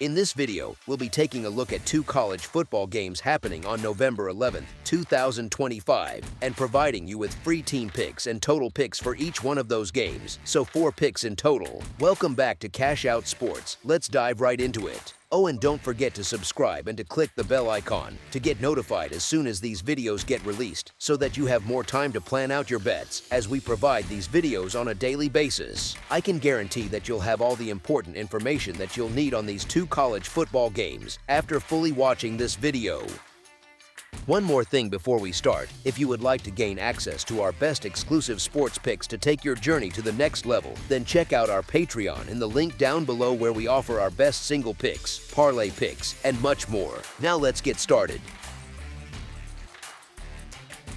In this video, we'll be taking a look at two college football games happening on November 11th, 2025, and providing you with free team picks and total picks for each one of those games, so 4 picks in total. Welcome back to Cash Out Sports. Let's dive right into it. Oh, and don't forget to subscribe and to click the bell icon to get notified as soon as these videos get released so that you have more time to plan out your bets as we provide these videos on a daily basis. I can guarantee that you'll have all the important information that you'll need on these two college football games after fully watching this video. One more thing before we start, if you would like to gain access to our best exclusive sports picks to take your journey to the next level, then check out our Patreon in the link down below where we offer our best single picks, parlay picks, and much more. Now let's get started.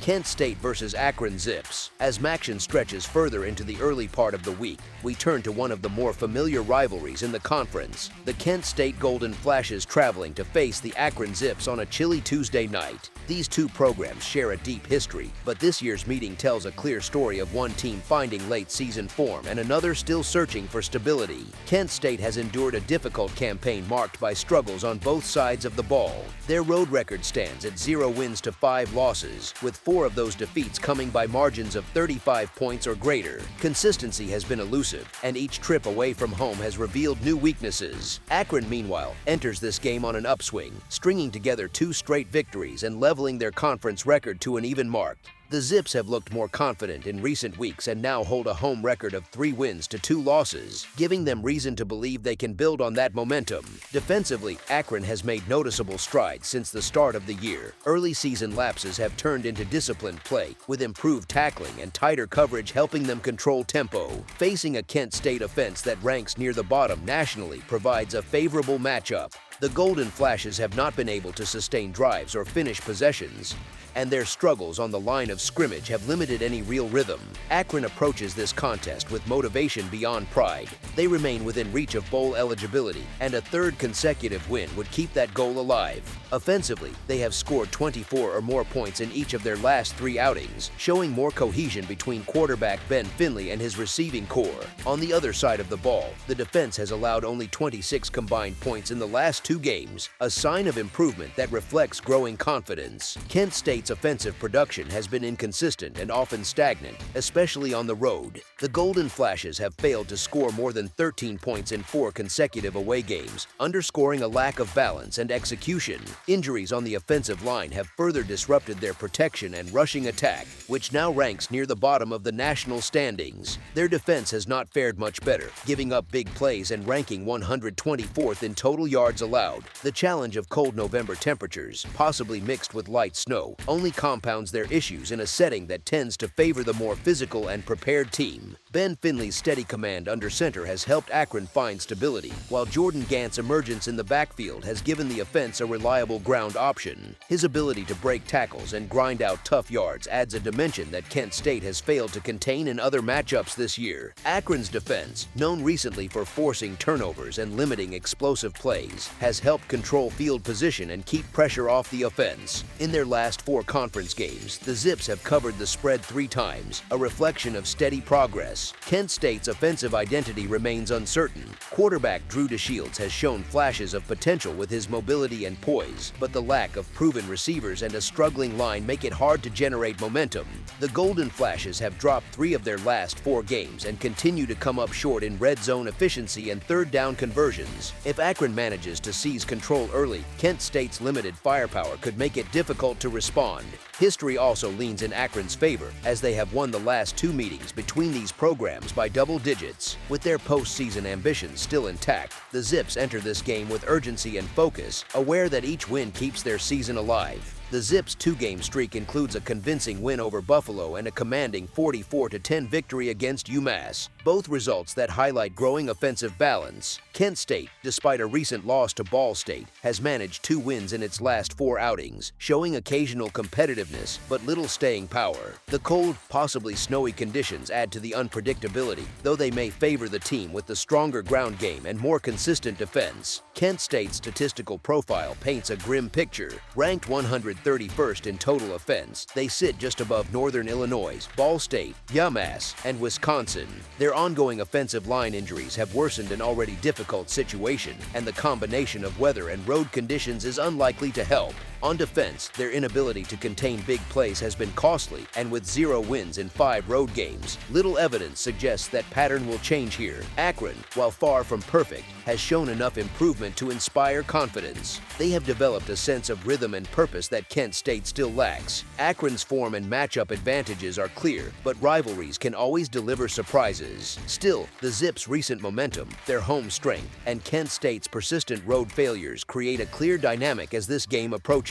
Kent State versus Akron Zips. As action stretches further into the early part of the week, we turn to one of the more familiar rivalries in the conference, the Kent State Golden Flashes traveling to face the Akron Zips on a chilly Tuesday night. These two programs share a deep history, but this year's meeting tells a clear story of one team finding late-season form and another still searching for stability. Kent State has endured a difficult campaign marked by struggles on both sides of the ball. Their road record stands at 0 wins to 5 losses, with 4 of those defeats coming by margins of 35 points or greater. Consistency has been elusive, and each trip away from home has revealed new weaknesses. Akron, meanwhile, enters this game on an upswing, stringing together 2 straight victories and leveling their conference record to an even mark. The Zips have looked more confident in recent weeks and now hold a home record of 3 wins to 2 losses, giving them reason to believe they can build on that momentum. Defensively, Akron has made noticeable strides since the start of the year. Early season lapses have turned into disciplined play, with improved tackling and tighter coverage helping them control tempo. Facing a Kent State offense that ranks near the bottom nationally provides a favorable matchup. The Golden Flashes have not been able to sustain drives or finish possessions, and their struggles on the line of scrimmage have limited any real rhythm. Akron approaches this contest with motivation beyond pride. They remain within reach of bowl eligibility, and a 3rd consecutive win would keep that goal alive. Offensively, they have scored 24 or more points in each of their last 3 outings, showing more cohesion between quarterback Ben Finley and his receiving core. On the other side of the ball, the defense has allowed only 26 combined points in the last 2 games, a sign of improvement that reflects growing confidence. Kent State's offensive production has been inconsistent and often stagnant, especially on the road. The Golden Flashes have failed to score more than 13 points in 4 consecutive away games, underscoring a lack of balance and execution. Injuries on the offensive line have further disrupted their protection and rushing attack, which now ranks near the bottom of the national standings. Their defense has not fared much better, giving up big plays and ranking 124th in total yards allowed. The challenge of cold November temperatures, possibly mixed with light snow, only compounds their issues in a setting that tends to favor the more physical and prepared team. Ben Finley's steady command under center has helped Akron find stability, while Jordan Gantt's emergence in the backfield has given the offense a reliable ground option. His ability to break tackles and grind out tough yards adds a dimension that Kent State has failed to contain in other matchups this year. Akron's defense, known recently for forcing turnovers and limiting explosive plays, has helped control field position and keep pressure off the offense. In their last 4 conference games, the Zips have covered the spread 3 times, a reflection of steady progress. Kent State's offensive identity remains uncertain. Quarterback Drew DeShields has shown flashes of potential with his mobility and poise, but the lack of proven receivers and a struggling line make it hard to generate momentum. The Golden Flashes have dropped 3 of their last 4 games and continue to come up short in red zone efficiency and 3rd down conversions. If Akron manages to seize control early, Kent State's limited firepower could make it difficult to respond. History also leans in Akron's favor, as they have won the last 2 meetings between these programs by double digits. With their postseason ambitions still intact, the Zips enter this game with urgency and focus, aware that each win keeps their season alive. The Zips' 2-game streak includes a convincing win over Buffalo and a commanding 44-10 victory against UMass, both results that highlight growing offensive balance. Kent State, despite a recent loss to Ball State, has managed 2 wins in its last 4 outings, showing occasional competitiveness but little staying power. The cold, possibly snowy conditions add to the unpredictability, though they may favor the team with the stronger ground game and more consistent defense. Kent State's statistical profile paints a grim picture. Ranked 100 31st in total offense. They sit just above Northern Illinois, Ball State, UMass, and Wisconsin. Their ongoing offensive line injuries have worsened an already difficult situation, and the combination of weather and road conditions is unlikely to help. On defense, their inability to contain big plays has been costly, and with 0 wins in 5 road games, little evidence suggests that pattern will change here. Akron, while far from perfect, has shown enough improvement to inspire confidence. They have developed a sense of rhythm and purpose that Kent State still lacks. Akron's form and matchup advantages are clear, but rivalries can always deliver surprises. Still, the Zips' recent momentum, their home strength, and Kent State's persistent road failures create a clear dynamic as this game approaches.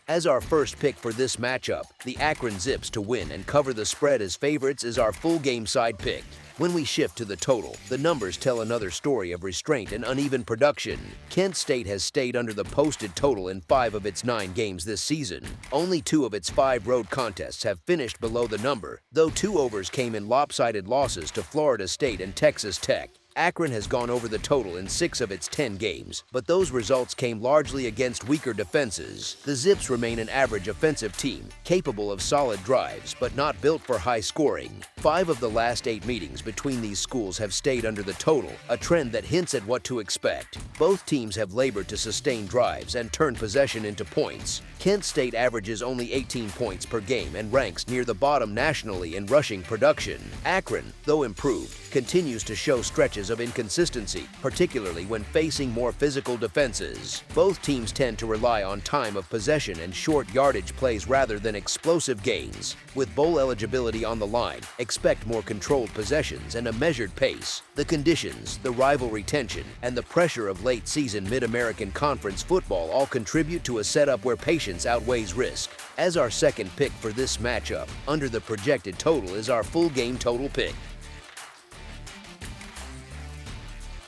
As our first pick for this matchup, the Akron Zips to win and cover the spread as favorites is our full game side pick. When we shift to the total, the numbers tell another story of restraint and uneven production. Kent State has stayed under the posted total in 5 of its 9 games this season. Only 2 of its 5 road contests have finished below the number, though 2 overs came in lopsided losses to Florida State and Texas Tech. Akron has gone over the total in 6 of its 10 games, but those results came largely against weaker defenses. The Zips remain an average offensive team, capable of solid drives, but not built for high scoring. 5 of the last 8 meetings between these schools have stayed under the total, a trend that hints at what to expect. Both teams have labored to sustain drives and turn possession into points. Kent State averages only 18 points per game and ranks near the bottom nationally in rushing production. Akron, though improved, continues to show stretches of inconsistency, particularly when facing more physical defenses. Both teams tend to rely on time of possession and short yardage plays rather than explosive gains. With bowl eligibility on the line, expect more controlled possessions and a measured pace. The conditions, the rivalry tension, and the pressure of late-season Mid-American Conference football all contribute to a setup where patience outweighs risk. As our second pick for this matchup, under the projected total is our full game total pick.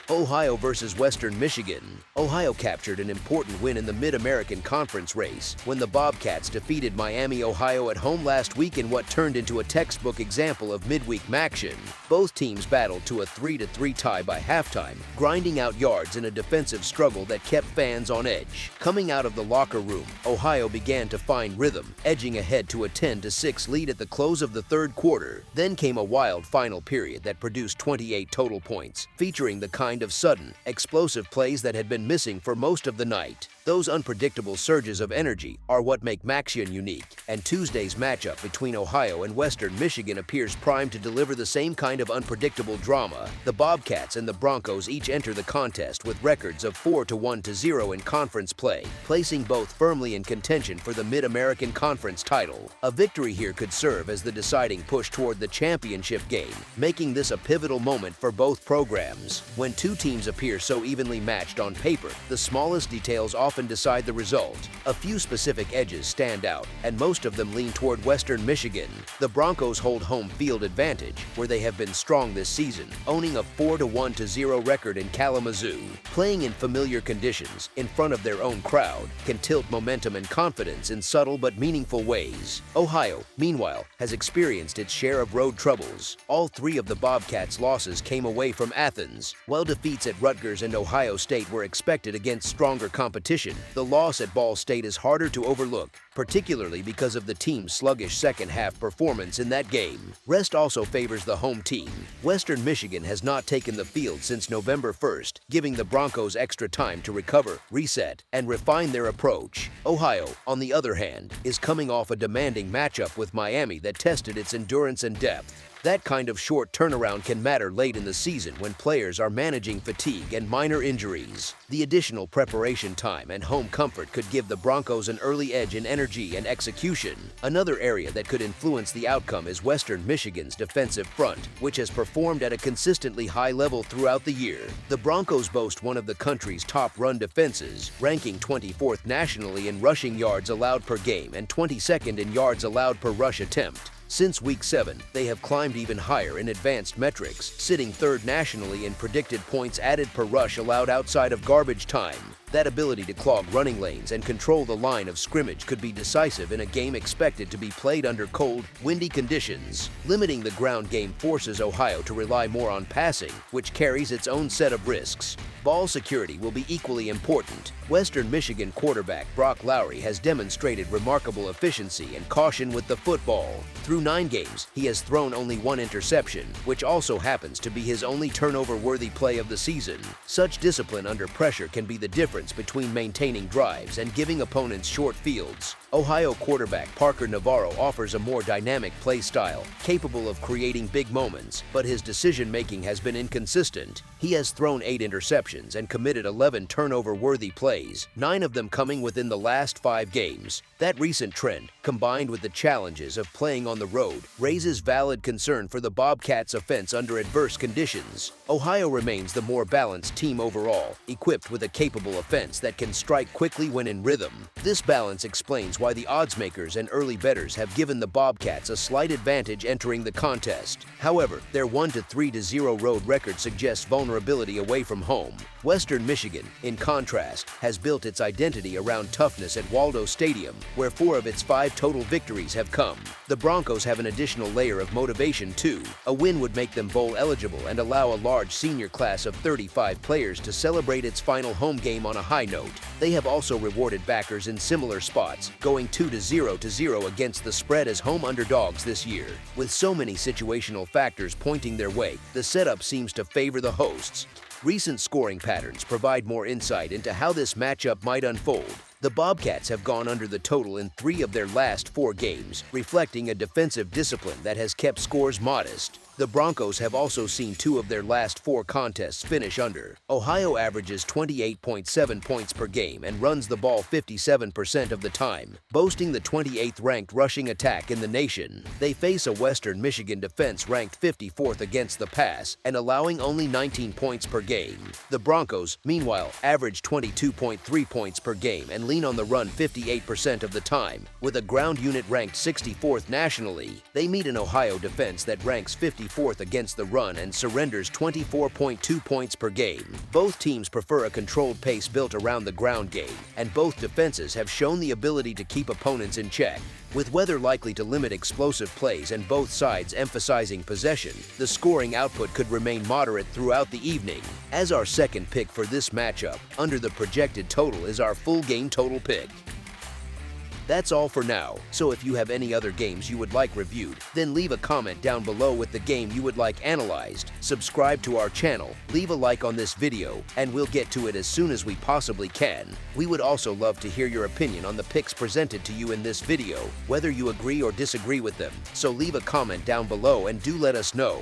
Ohio versus Western Michigan. Ohio captured an important win in the Mid-American Conference race when the Bobcats defeated Miami, Ohio at home last week in what turned into a textbook example of midweek maction. Both teams battled to a 3-3 tie by halftime, grinding out yards in a defensive struggle that kept fans on edge. Coming out of the locker room, Ohio began to find rhythm, edging ahead to a 10-6 lead at the close of the third quarter. Then came a wild final period that produced 28 total points, featuring the kind of sudden, explosive plays that had been missing for most of the night. Those unpredictable surges of energy are what make Maction unique, and Tuesday's matchup between Ohio and Western Michigan appears primed to deliver the same kind of unpredictable drama. The Bobcats and the Broncos each enter the contest with records of 4-1-0 in conference play, placing both firmly in contention for the Mid-American Conference title. A victory here could serve as the deciding push toward the championship game, making this a pivotal moment for both programs. When two teams appear so evenly matched on paper, the smallest details often decide the result. A few specific edges stand out, and most of them lean toward Western Michigan. The Broncos hold home field advantage, where they have been strong this season, owning a 4-1-0 record in Kalamazoo. Playing in familiar conditions, in front of their own crowd, can tilt momentum and confidence in subtle but meaningful ways. Ohio, meanwhile, has experienced its share of road troubles. All 3 of the Bobcats' losses came away from Athens. While defeats at Rutgers and Ohio State were expected against stronger competition, the loss at Ball State is harder to overlook, particularly because of the team's sluggish second-half performance in that game. Rest also favors the home team. Western Michigan has not taken the field since November 1st, giving the Broncos extra time to recover, reset, and refine their approach. Ohio, on the other hand, is coming off a demanding matchup with Miami that tested its endurance and depth. That kind of short turnaround can matter late in the season when players are managing fatigue and minor injuries. The additional preparation time and home comfort could give the Broncos an early edge in energy and execution. Another area that could influence the outcome is Western Michigan's defensive front, which has performed at a consistently high level throughout the year. The Broncos boast one of the country's top run defenses, ranking 24th nationally in rushing yards allowed per game and 22nd in yards allowed per rush attempt. Since Week 7, they have climbed even higher in advanced metrics, sitting 3rd nationally in predicted points added per rush allowed outside of garbage time. That ability to clog running lanes and control the line of scrimmage could be decisive in a game expected to be played under cold, windy conditions. Limiting the ground game forces Ohio to rely more on passing, which carries its own set of risks. ball security will be equally important. Western Michigan quarterback Brock Lowry has demonstrated remarkable efficiency and caution with the football. Through 9 games, he has thrown only 1 interception, which also happens to be his only turnover-worthy play of the season. Such discipline under pressure can be the difference between maintaining drives and giving opponents short fields. Ohio quarterback Parker Navarro offers a more dynamic play style, capable of creating big moments, but his decision-making has been inconsistent. He has thrown 8 interceptions and committed 11 turnover-worthy plays, 9 of them coming within the last 5 games. That recent trend, combined with the challenges of playing on the road, raises valid concern for the Bobcats' offense under adverse conditions. Ohio remains the more balanced team overall, equipped with a capable offense that can strike quickly when in rhythm. This balance explains why the oddsmakers and early bettors have given the Bobcats a slight advantage entering the contest. However, their 1-3-0 road record suggests vulnerability away from home. Western Michigan, in contrast, has built its identity around toughness at Waldo Stadium, where 4 of its 5 total victories have come. The Broncos have an additional layer of motivation too. A win would make them bowl eligible and allow a large senior class of 35 players to celebrate its final home game on a high note. They have also rewarded backers in similar spots, going 2-0 against the spread as home underdogs this year. With so many situational factors pointing their way, the setup seems to favor the hosts. Recent scoring patterns provide more insight into how this matchup might unfold. The Bobcats have gone under the total in 3 of their last 4 games, reflecting a defensive discipline that has kept scores modest. The Broncos have also seen 2 of their last 4 contests finish under. Ohio averages 28.7 points per game and runs the ball 57% of the time, boasting the 28th ranked rushing attack in the nation. They face a Western Michigan defense ranked 54th against the pass and allowing only 19 points per game. The Broncos, meanwhile, average 22.3 points per game and lean on the run 58% of the time, with a ground unit ranked 64th nationally. They meet an Ohio defense that ranks 54th against the run and surrenders 24.2 points per game. Both teams prefer a controlled pace built around the ground game, and both defenses have shown the ability to keep opponents in check. With weather likely to limit explosive plays and both sides emphasizing possession, the scoring output could remain moderate throughout the evening. As our second pick for this matchup, under the projected total is our full game total pick. That's all for now, so if you have any other games you would like reviewed, then leave a comment down below with the game you would like analyzed. Subscribe to our channel, leave a like on this video, and we'll get to it as soon as we possibly can. We would also love to hear your opinion on the picks presented to you in this video, whether you agree or disagree with them, so leave a comment down below and do let us know.